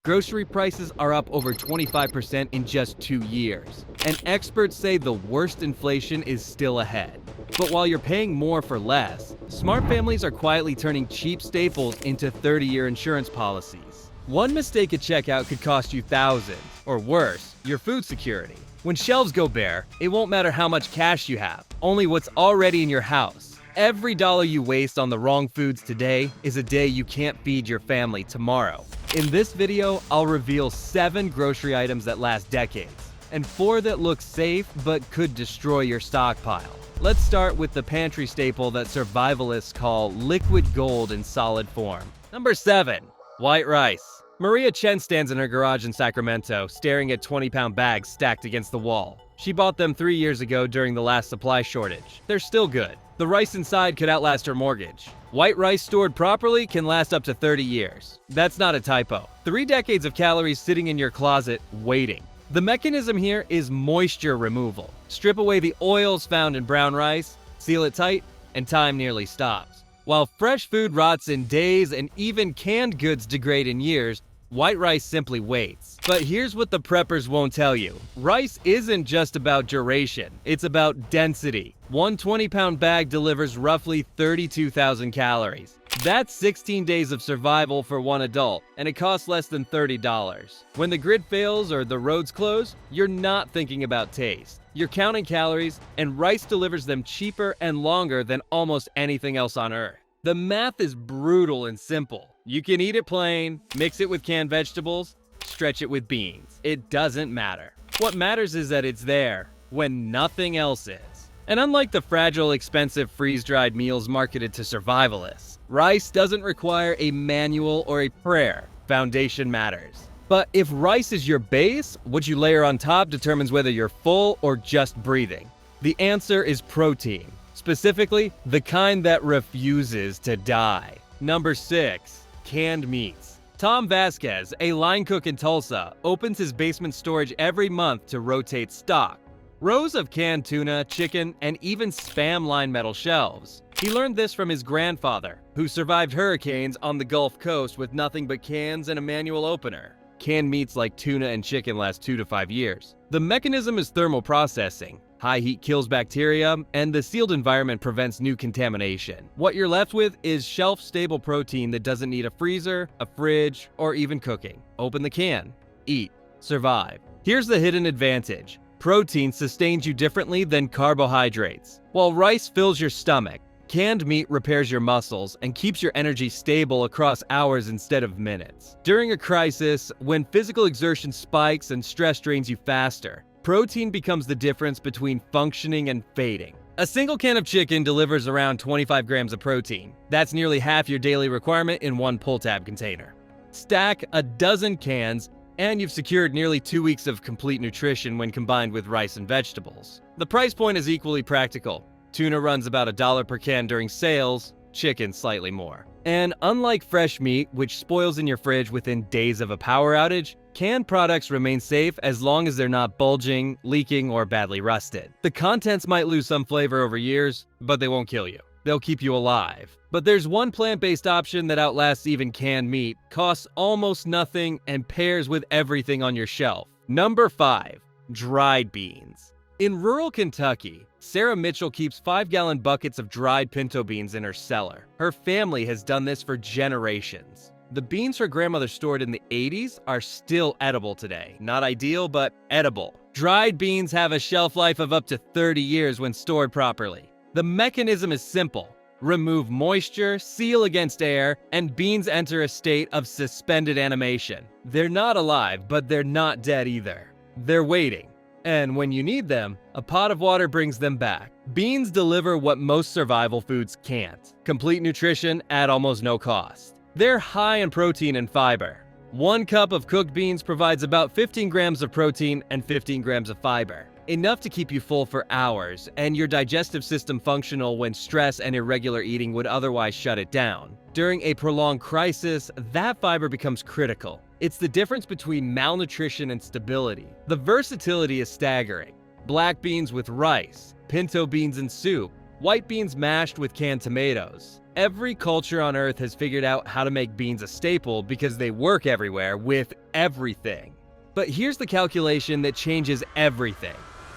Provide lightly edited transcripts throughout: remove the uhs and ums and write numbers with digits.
Grocery prices are up over 25% in just 2 years, and experts say the worst inflation is still ahead. But while you're paying more for less, smart families are quietly turning cheap staples into 30-year insurance policies. One mistake at checkout could cost you thousands, or worse, your food security. When shelves go bare, it won't matter how much cash you have, only what's already in your house. Every dollar you waste on the wrong foods today is a day you can't feed your family tomorrow. In this video, I'll reveal 7 grocery items that last decades, and 4 that look safe but could destroy your stockpile. Let's start with the pantry staple that survivalists call liquid gold in solid form. Number 7. White rice. Maria Chen stands in her garage in Sacramento, staring at 20-pound bags stacked against the wall. She bought them 3 years ago during the last supply shortage. They're still good. The rice inside could outlast her mortgage. White rice stored properly can last up to 30 years. That's not a typo. 3 decades of calories sitting in your closet waiting. The mechanism here is moisture removal. Strip away the oils found in brown rice, seal it tight, and time nearly stops. While fresh food rots in days and even canned goods degrade in years, white rice simply waits. But here's what the preppers won't tell you. Rice isn't just about duration, it's about density. One 20-pound bag delivers roughly 32,000 calories. That's 16 days of survival for one adult, and it costs less than $30. When the grid fails or the roads close, you're not thinking about taste. You're counting calories, and rice delivers them cheaper and longer than almost anything else on Earth. The math is brutal and simple. You can eat it plain, mix it with canned vegetables, stretch it with beans. It doesn't matter. What matters is that it's there when nothing else is. And unlike the fragile, expensive freeze-dried meals marketed to survivalists, rice doesn't require a manual or a prayer. Foundation matters. But if rice is your base, what you layer on top determines whether you're full or just breathing. The answer is protein. Specifically, the kind that refuses to die. Number 6. Canned meats. Tom Vasquez, a line cook in Tulsa, opens his basement storage every month to rotate stock. Rows of canned tuna, chicken, and even Spam line metal shelves. He learned this from his grandfather, who survived hurricanes on the Gulf Coast with nothing but cans and a manual opener. Canned meats like tuna and chicken last 2 to 5 years. The mechanism is thermal processing. High heat kills bacteria, and the sealed environment prevents new contamination. What you're left with is shelf-stable protein that doesn't need a freezer, a fridge, or even cooking. Open the can, eat, survive. Here's the hidden advantage. Protein sustains you differently than carbohydrates. While rice fills your stomach, canned meat repairs your muscles and keeps your energy stable across hours instead of minutes. During a crisis, when physical exertion spikes and stress drains you faster, protein becomes the difference between functioning and fading. A single can of chicken delivers around 25 grams of protein. That's nearly half your daily requirement in one pull-tab container. Stack a dozen cans, and you've secured nearly 2 weeks of complete nutrition when combined with rice and vegetables. The price point is equally practical. Tuna runs about $1 per can during sales, chicken slightly more. And unlike fresh meat, which spoils in your fridge within days of a power outage, canned products remain safe as long as they're not bulging, leaking, or badly rusted. The contents might lose some flavor over years, but they won't kill you. They'll keep you alive. But there's one plant-based option that outlasts even canned meat, costs almost nothing, and pairs with everything on your shelf. Number 5. Dried beans. In rural Kentucky, Sarah Mitchell keeps 5-gallon buckets of dried pinto beans in her cellar. Her family has done this for generations. The beans her grandmother stored in the 80s are still edible today. Not ideal, but edible. Dried beans have a shelf life of up to 30 years when stored properly. The mechanism is simple. Remove moisture, seal against air, and beans enter a state of suspended animation. They're not alive, but they're not dead either. They're waiting. And when you need them, a pot of water brings them back. Beans deliver what most survival foods can't. Complete nutrition at almost no cost. They're high in protein and fiber. 1 cup of cooked beans provides about 15 grams of protein and 15 grams of fiber. Enough to keep you full for hours, and your digestive system functional when stress and irregular eating would otherwise shut it down. During a prolonged crisis, that fiber becomes critical. It's the difference between malnutrition and stability. The versatility is staggering. Black beans with rice, pinto beans in soup, white beans mashed with canned tomatoes. every culture on Earth has figured out how to make beans a staple because they work everywhere with everything. But here's the calculation that changes everything.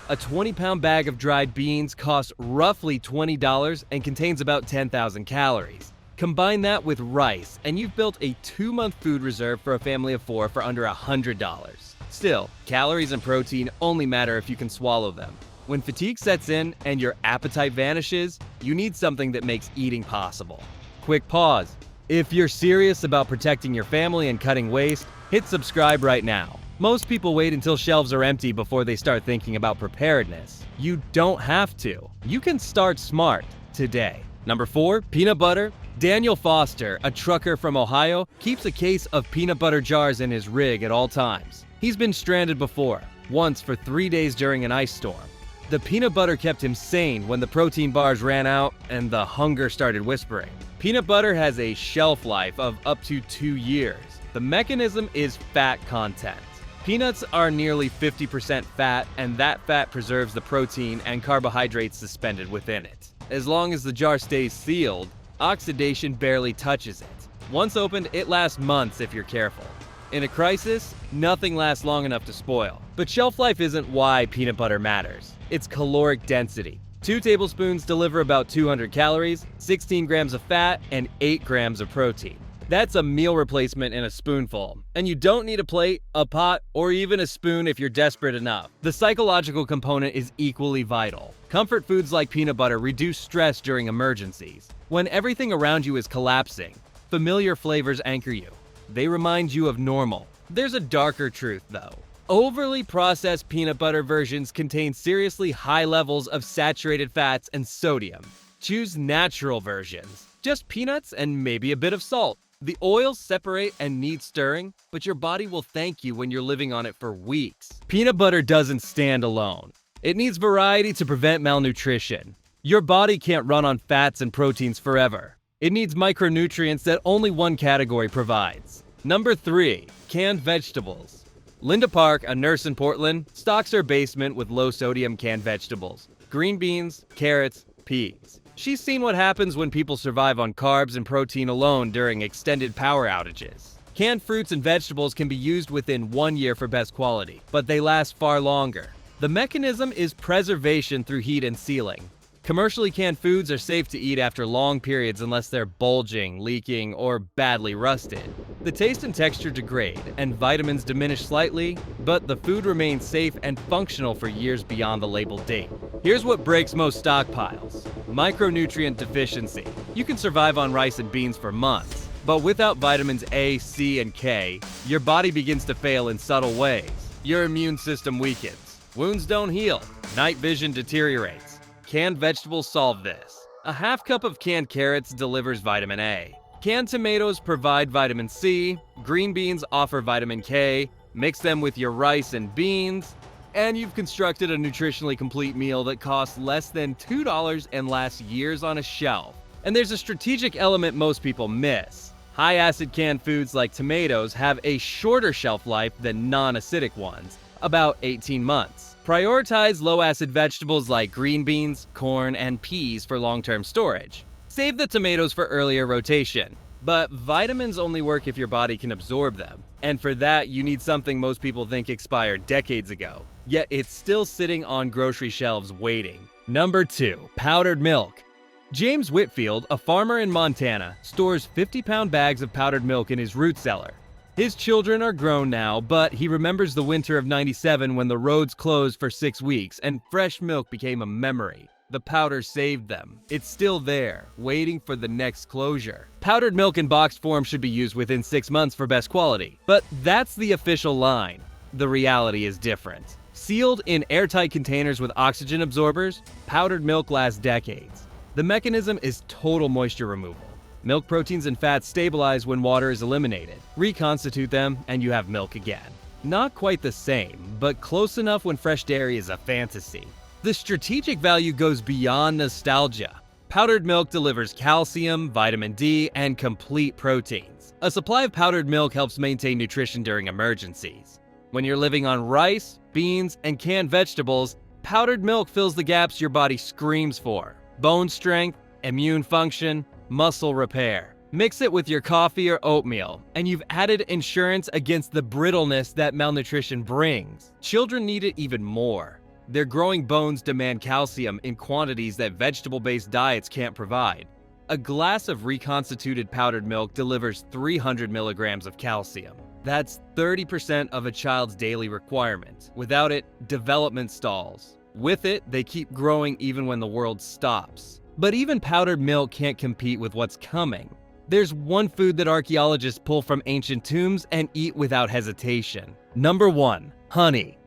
A 20-pound bag of dried beans costs roughly $20 and contains about 10,000 calories. Combine that with rice, and you've built a 2-month food reserve for a family of 4 for under $100. Still, calories and protein only matter if you can swallow them. When fatigue sets in and your appetite vanishes, you need something that makes eating possible. Quick pause. If you're serious about protecting your family and cutting waste, hit subscribe right now. Most people wait until shelves are empty before they start thinking about preparedness. You don't have to. You can start smart today. Number 4, peanut butter. Daniel Foster, a trucker from Ohio, keeps a case of peanut butter jars in his rig at all times. He's been stranded before, once for 3 days during an ice storm. The peanut butter kept him sane when the protein bars ran out and the hunger started whispering. Peanut butter has a shelf life of up to 2 years. The mechanism is fat content. Peanuts are nearly 50% fat, and that fat preserves the protein and carbohydrates suspended within it. As long as the jar stays sealed, oxidation barely touches it. Once opened, it lasts months if you're careful. In a crisis, nothing lasts long enough to spoil. But shelf life isn't why peanut butter matters. It's caloric density. 2 tablespoons deliver about 200 calories, 16 grams of fat, and 8 grams of protein. That's a meal replacement in a spoonful. And you don't need a plate, a pot, or even a spoon if you're desperate enough. The psychological component is equally vital. Comfort foods like peanut butter reduce stress during emergencies. When everything around you is collapsing, familiar flavors anchor you. They remind you of normal. There's a darker truth, though. Overly processed peanut butter versions contain seriously high levels of saturated fats and sodium. Choose natural versions. Just peanuts and maybe a bit of salt. The oils separate and need stirring, but your body will thank you when you're living on it for weeks. Peanut butter doesn't stand alone. It needs variety to prevent malnutrition. Your body can't run on fats and proteins forever. It needs micronutrients that only one category provides. Number 3, canned vegetables. Linda Park, a nurse in Portland, stocks her basement with low-sodium canned vegetables. Green beans, carrots, peas. She's seen what happens when people survive on carbs and protein alone during extended power outages. Canned fruits and vegetables can be used within 1 year for best quality, but they last far longer. The mechanism is preservation through heat and sealing. Commercially canned foods are safe to eat after long periods unless they're bulging, leaking, or badly rusted. The taste and texture degrade, and vitamins diminish slightly, but the food remains safe and functional for years beyond the labeled date. Here's what breaks most stockpiles. Micronutrient deficiency. You can survive on rice and beans for months, but without vitamins A, C, and K, your body begins to fail in subtle ways. Your immune system weakens. Wounds don't heal. Night vision deteriorates. Canned vegetables solve this. A half cup of canned carrots delivers vitamin A. Canned tomatoes provide vitamin C. Green beans offer vitamin K. Mix them with your rice and beans, and you've constructed a nutritionally complete meal that costs less than $2 and lasts years on a shelf. And there's a strategic element most people miss. High-acid canned foods like tomatoes have a shorter shelf life than non-acidic ones, about 18 months. Prioritize low-acid vegetables like green beans, corn, and peas for long-term storage. Save the tomatoes for earlier rotation. But vitamins only work if your body can absorb them. And for that, you need something most people think expired decades ago. Yet it's still sitting on grocery shelves waiting. Number 2, powdered milk. James Whitfield, a farmer in Montana, stores 50-pound bags of powdered milk in his root cellar. His children are grown now, but he remembers the winter of '97 when the roads closed for 6 weeks and fresh milk became a memory. The powder saved them. It's still there, waiting for the next closure. Powdered milk in boxed form should be used within 6 months for best quality. But that's the official line. The reality is different. Sealed in airtight containers with oxygen absorbers, powdered milk lasts decades. The mechanism is total moisture removal. Milk proteins and fats stabilize when water is eliminated. Reconstitute them, and you have milk again. Not quite the same, but close enough when fresh dairy is a fantasy. The strategic value goes beyond nostalgia. Powdered milk delivers calcium, vitamin D, and complete proteins. A supply of powdered milk helps maintain nutrition during emergencies. When you're living on rice, beans, and canned vegetables, powdered milk fills the gaps your body screams for. Bone strength, immune function, muscle repair. Mix it with your coffee or oatmeal, and you've added insurance against the brittleness that malnutrition brings. Children need it even more. Their growing bones demand calcium in quantities that vegetable-based diets can't provide. A glass of reconstituted powdered milk delivers 300 milligrams of calcium. That's 30% of a child's daily requirement. Without it, development stalls. With it, they keep growing even when the world stops. But even powdered milk can't compete with what's coming. There's one food that archaeologists pull from ancient tombs and eat without hesitation. Number 1. Honey.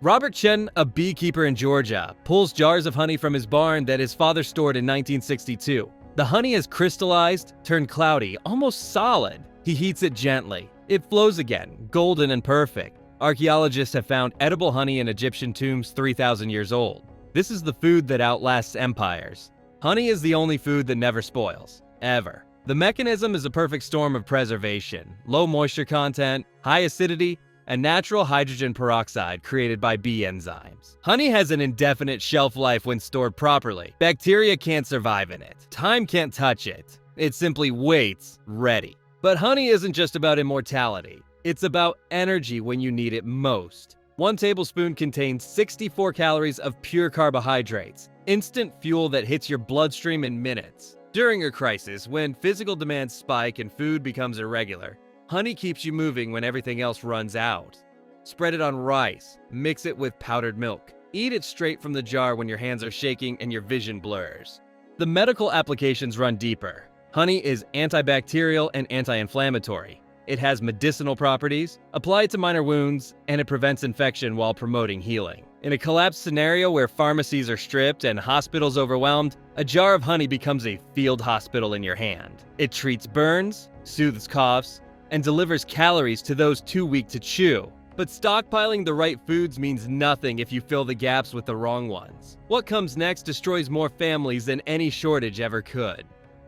Robert Chen, a beekeeper in Georgia, pulls jars of honey from his barn that his father stored in 1962. The honey has crystallized, turned cloudy, almost solid. He heats it gently. It flows again, golden and perfect. Archaeologists have found edible honey in Egyptian tombs 3,000 years old. This is the food that outlasts empires. Honey is the only food that never spoils, ever. The mechanism is a perfect storm of preservation, low moisture content, high acidity, and natural hydrogen peroxide created by bee enzymes. Honey has an indefinite shelf life when stored properly. Bacteria can't survive in it. Time can't touch it. It simply waits, ready. But honey isn't just about immortality. It's about energy when you need it most. 1 tablespoon contains 64 calories of pure carbohydrates, instant fuel that hits your bloodstream in minutes. During a crisis, when physical demands spike and food becomes irregular, honey keeps you moving when everything else runs out. Spread it on rice, mix it with powdered milk. Eat it straight from the jar when your hands are shaking and your vision blurs. The medical applications run deeper. Honey is antibacterial and anti-inflammatory. It has medicinal properties, applied to minor wounds, and it prevents infection while promoting healing. In a collapsed scenario where pharmacies are stripped and hospitals overwhelmed, a jar of honey becomes a field hospital in your hand. It treats burns, soothes coughs, and delivers calories to those too weak to chew. But stockpiling the right foods means nothing if you fill the gaps with the wrong ones. What comes next destroys more families than any shortage ever could.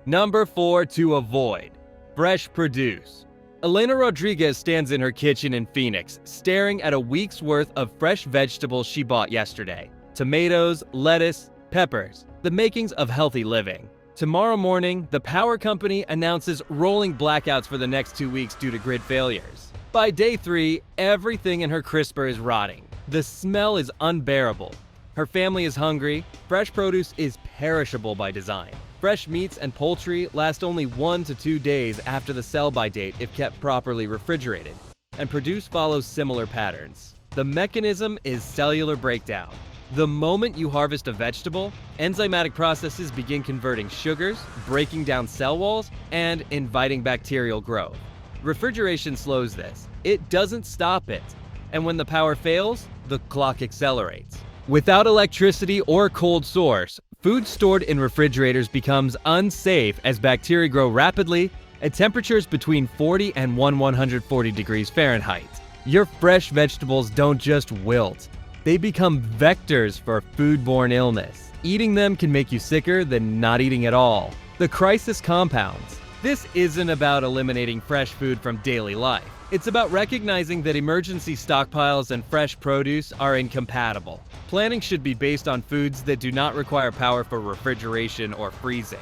Number 4 to avoid: fresh produce. Elena Rodriguez stands in her kitchen in Phoenix, staring at a week's worth of fresh vegetables she bought yesterday. Tomatoes, lettuce, peppers, the makings of healthy living. Tomorrow morning, the power company announces rolling blackouts for the next 2 weeks due to grid failures. By day 3, everything in her crisper is rotting. The smell is unbearable. Her family is hungry. Fresh produce is perishable by design. Fresh meats and poultry last only 1 to 2 days after the sell-by date if kept properly refrigerated, and produce follows similar patterns. The mechanism is cellular breakdown. The moment you harvest a vegetable, enzymatic processes begin converting sugars, breaking down cell walls, and inviting bacterial growth. Refrigeration slows this. It doesn't stop it. And when the power fails, the clock accelerates. Without electricity or a cold source, food stored in refrigerators becomes unsafe as bacteria grow rapidly at temperatures between 40 and 140 degrees Fahrenheit. Your fresh vegetables don't just wilt. They become vectors for foodborne illness. Eating them can make you sicker than not eating at all. The crisis compounds. This isn't about eliminating fresh food from daily life. It's about recognizing that emergency stockpiles and fresh produce are incompatible. Planning should be based on foods that do not require power for refrigeration or freezing.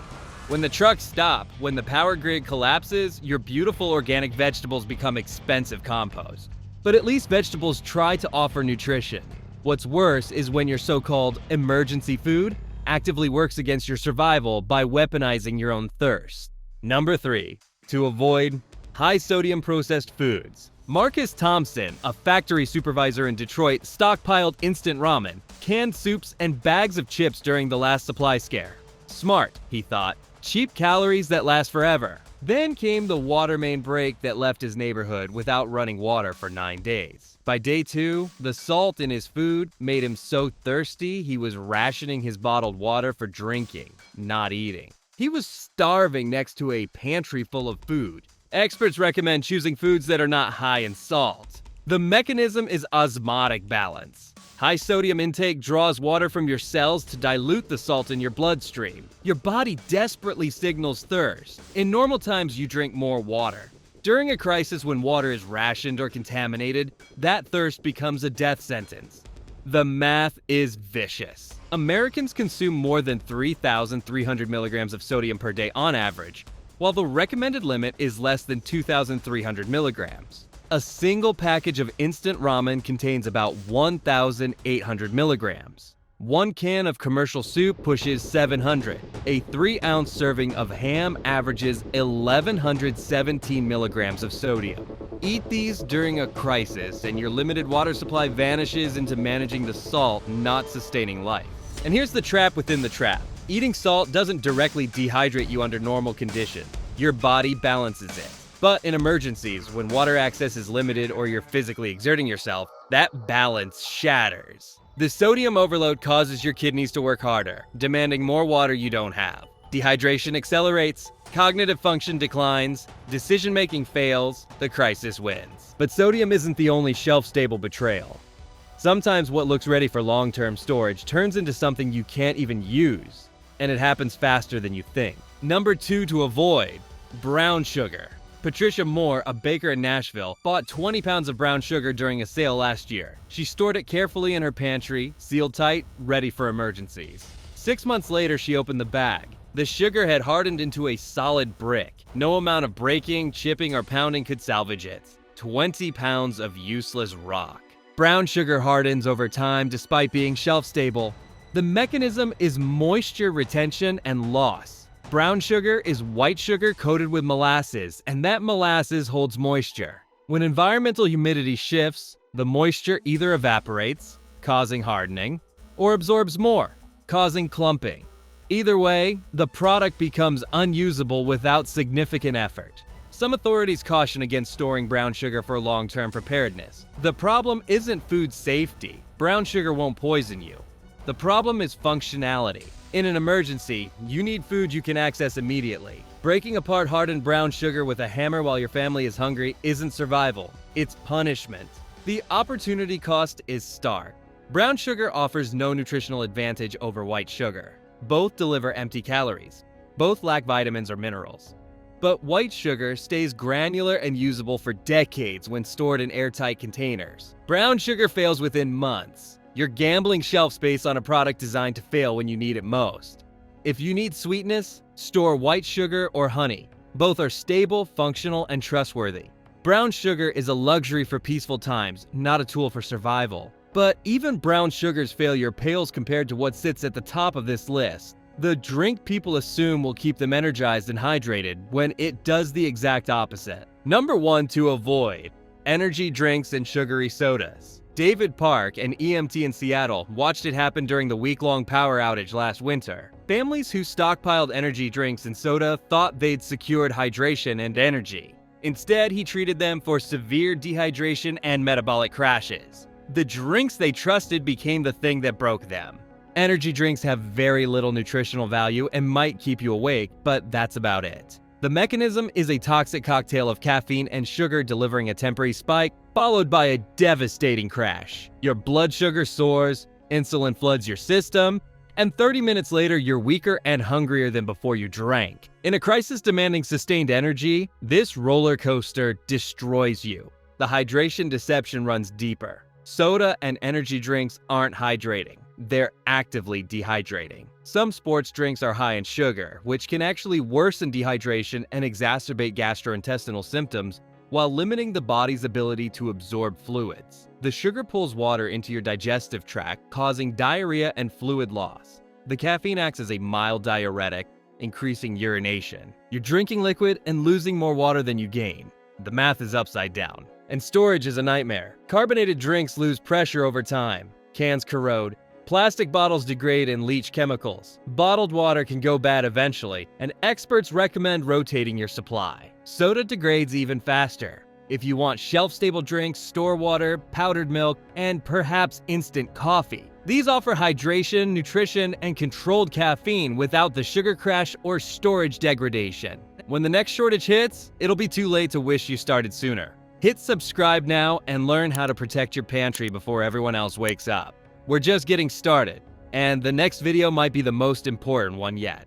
When the trucks stop, when the power grid collapses, your beautiful organic vegetables become expensive compost. But at least vegetables try to offer nutrition. What's worse is when your so-called emergency food actively works against your survival by weaponizing your own thirst. Number 3. To avoid high-sodium processed foods. Marcus Thompson, a factory supervisor in Detroit, stockpiled instant ramen, canned soups, and bags of chips during the last supply scare. Smart, he thought. Cheap calories that last forever. Then came the water main break that left his neighborhood without running water for 9 days. By day 2, the salt in his food made him so thirsty he was rationing his bottled water for drinking, not eating. He was starving next to a pantry full of food. Experts recommend choosing foods that are not high in salt. The mechanism is osmotic balance. High sodium intake draws water from your cells to dilute the salt in your bloodstream. Your body desperately signals thirst. In normal times, you drink more water. During a crisis when water is rationed or contaminated, that thirst becomes a death sentence. The math is vicious. Americans consume more than 3,300 milligrams of sodium per day on average, while the recommended limit is less than 2,300 milligrams. A single package of instant ramen contains about 1,800 milligrams. One can of commercial soup pushes 700. A 3-ounce serving of ham averages 1,117 milligrams of sodium. Eat these during a crisis, and your limited water supply vanishes into managing the salt, not sustaining life. And here's the trap within the trap. Eating salt doesn't directly dehydrate you under normal conditions. Your body balances it. But in emergencies, when water access is limited or you're physically exerting yourself, that balance shatters. The sodium overload causes your kidneys to work harder, demanding more water you don't have. Dehydration accelerates, cognitive function declines, decision-making fails, the crisis wins. But sodium isn't the only shelf-stable betrayal. Sometimes what looks ready for long-term storage turns into something you can't even use, and it happens faster than you think. Number 2 to avoid: brown sugar. Patricia Moore, a baker in Nashville, bought 20 pounds of brown sugar during a sale last year. She stored it carefully in her pantry, sealed tight, ready for emergencies. 6 months later, she opened the bag. The sugar had hardened into a solid brick. No amount of breaking, chipping, or pounding could salvage it. 20 pounds of useless rock. Brown sugar hardens over time despite being shelf-stable. The mechanism is moisture retention and loss. Brown sugar is white sugar coated with molasses, and that molasses holds moisture. When environmental humidity shifts, the moisture either evaporates, causing hardening, or absorbs more, causing clumping. Either way, the product becomes unusable without significant effort. Some authorities caution against storing brown sugar for long-term preparedness. The problem isn't food safety. Brown sugar won't poison you. The problem is functionality. In an emergency, you need food you can access immediately. Breaking apart hardened brown sugar with a hammer while your family is hungry isn't survival, it's punishment. The opportunity cost is stark. Brown sugar offers no nutritional advantage over white sugar. Both deliver empty calories. Both lack vitamins or minerals. But white sugar stays granular and usable for decades when stored in airtight containers. Brown sugar fails within months. You're gambling shelf space on a product designed to fail when you need it most. If you need sweetness, store white sugar or honey. Both are stable, functional, and trustworthy. Brown sugar is a luxury for peaceful times, not a tool for survival. But even brown sugar's failure pales compared to what sits at the top of this list. The drink people assume will keep them energized and hydrated when it does the exact opposite. Number 1 to avoid: energy drinks and sugary sodas. David Park, an EMT in Seattle, watched it happen during the week-long power outage last winter. Families who stockpiled energy drinks and soda thought they'd secured hydration and energy. Instead, he treated them for severe dehydration and metabolic crashes. The drinks they trusted became the thing that broke them. Energy drinks have very little nutritional value and might keep you awake, but that's about it. The mechanism is a toxic cocktail of caffeine and sugar delivering a temporary spike, followed by a devastating crash. Your blood sugar soars, insulin floods your system, and 30 minutes later you're weaker and hungrier than before you drank. In a crisis demanding sustained energy, this roller coaster destroys you. The hydration deception runs deeper. Soda and energy drinks aren't hydrating. They're actively dehydrating. Some sports drinks are high in sugar, which can actually worsen dehydration and exacerbate gastrointestinal symptoms while limiting the body's ability to absorb fluids. The sugar pulls water into your digestive tract, causing diarrhea and fluid loss. The caffeine acts as a mild diuretic, increasing urination. You're drinking liquid and losing more water than you gain. The math is upside down. And storage is a nightmare. Carbonated drinks lose pressure over time. Cans corrode. Plastic bottles degrade and leach chemicals. Bottled water can go bad eventually, and experts recommend rotating your supply. Soda degrades even faster. If you want shelf-stable drinks, store water, powdered milk, and perhaps instant coffee. These offer hydration, nutrition, and controlled caffeine without the sugar crash or storage degradation. When the next shortage hits, it'll be too late to wish you started sooner. Hit subscribe now and learn how to protect your pantry before everyone else wakes up. We're just getting started, and the next video might be the most important one yet.